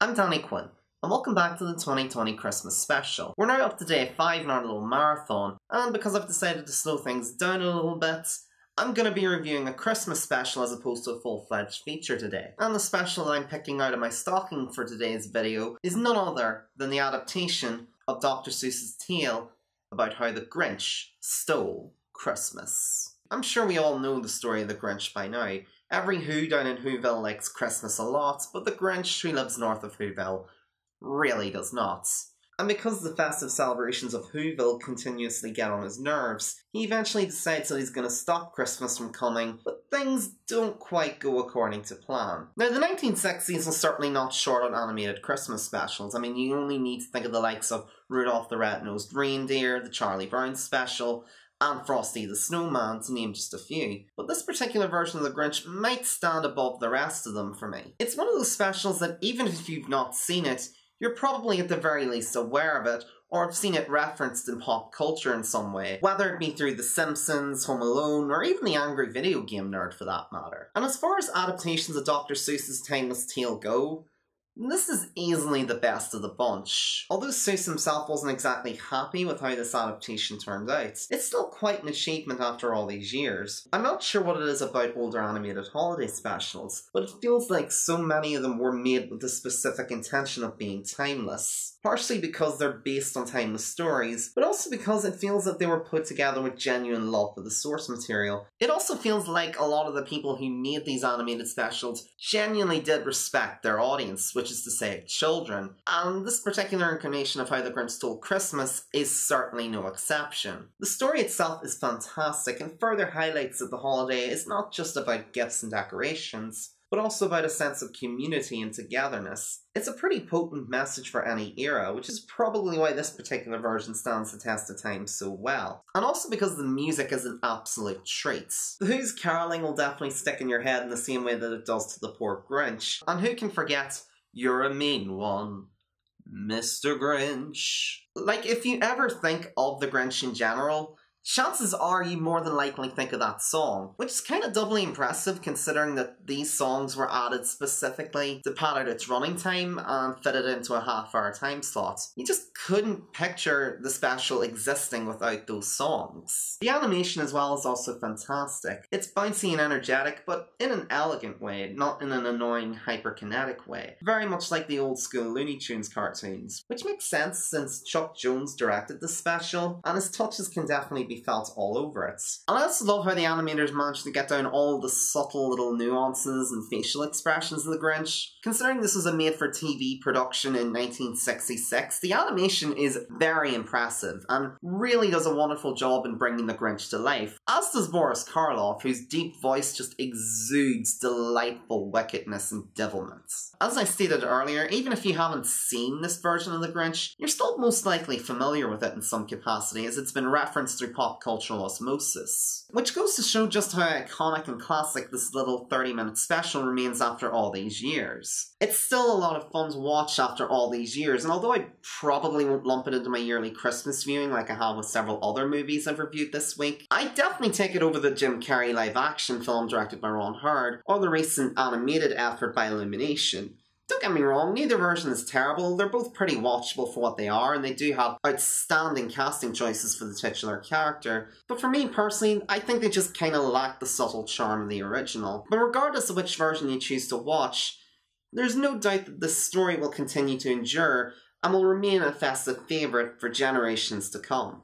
I'm Danny Quinn, and welcome back to the 2020 Christmas special. We're now up to day 5 in our little marathon, and because I've decided to slow things down a little bit, I'm going to be reviewing a Christmas special as opposed to a full-fledged feature today. And the special that I'm picking out of my stocking for today's video is none other than the adaptation of Dr. Seuss's tale about how the Grinch stole Christmas. I'm sure we all know the story of the Grinch by now. Every Who down in Whoville likes Christmas a lot, but the Grinch who lives north of Whoville really does not. And because the festive celebrations of Whoville continuously get on his nerves, he eventually decides that he's going to stop Christmas from coming, but things don't quite go according to plan. Now, the 1960s was certainly not short on animated Christmas specials. I mean, you only need to think of the likes of Rudolph the Red-Nosed Reindeer, the Charlie Brown special, and Frosty the Snowman, to name just a few. But this particular version of the Grinch might stand above the rest of them for me. It's one of those specials that even if you've not seen it, you're probably at the very least aware of it, or have seen it referenced in pop culture in some way, whether it be through The Simpsons, Home Alone, or even the Angry Video Game Nerd for that matter. And as far as adaptations of Dr. Seuss's timeless tale go, this is easily the best of the bunch. Although Seuss himself wasn't exactly happy with how this adaptation turned out, it's still quite an achievement after all these years. I'm not sure what it is about older animated holiday specials, but it feels like so many of them were made with the specific intention of being timeless. Partially because they're based on timeless stories, but also because it feels that they were put together with genuine love for the source material. It also feels like a lot of the people who made these animated specials genuinely did respect their audience, which is to say, children. And this particular incarnation of How the Grinch Stole Christmas is certainly no exception. The story itself is fantastic and further highlights that the holiday is not just about gifts and decorations, but also about a sense of community and togetherness. It's a pretty potent message for any era, which is probably why this particular version stands the test of time so well. And also because the music is an absolute treat. The Who's caroling will definitely stick in your head in the same way that it does to the poor Grinch. And who can forget "You're a mean one, Mr. Grinch"? Like, if you ever think of the Grinch in general, chances are you more than likely think of that song, which is kind of doubly impressive considering that these songs were added specifically to pad out its running time and fit it into a half-hour time slot. You just couldn't picture the special existing without those songs. The animation as well is also fantastic. It's bouncy and energetic, but in an elegant way, not in an annoying hyperkinetic way. Very much like the old school Looney Tunes cartoons, which makes sense since Chuck Jones directed the special, and his touches can definitely be felt all over it. And I also love how the animators managed to get down all the subtle little nuances and facial expressions of the Grinch. Considering this was a made-for-TV production in 1966, the animation is very impressive and really does a wonderful job in bringing the Grinch to life, as does Boris Karloff, whose deep voice just exudes delightful wickedness and devilment. As I stated earlier, even if you haven't seen this version of the Grinch, you're still most likely familiar with it in some capacity, as it's been referenced through pop cultural osmosis. Which goes to show just how iconic and classic this little 30-minute special remains after all these years. It's still a lot of fun to watch after all these years, and although I probably won't lump it into my yearly Christmas viewing like I have with several other movies I've reviewed this week, I definitely take it over the Jim Carrey live-action film directed by Ron Howard, or the recent animated effort by Illumination. Don't get me wrong, neither version is terrible, they're both pretty watchable for what they are, and they do have outstanding casting choices for the titular character, but for me personally, I think they just kinda lack the subtle charm of the original. But regardless of which version you choose to watch, there's no doubt that this story will continue to endure, and will remain a festive favourite for generations to come.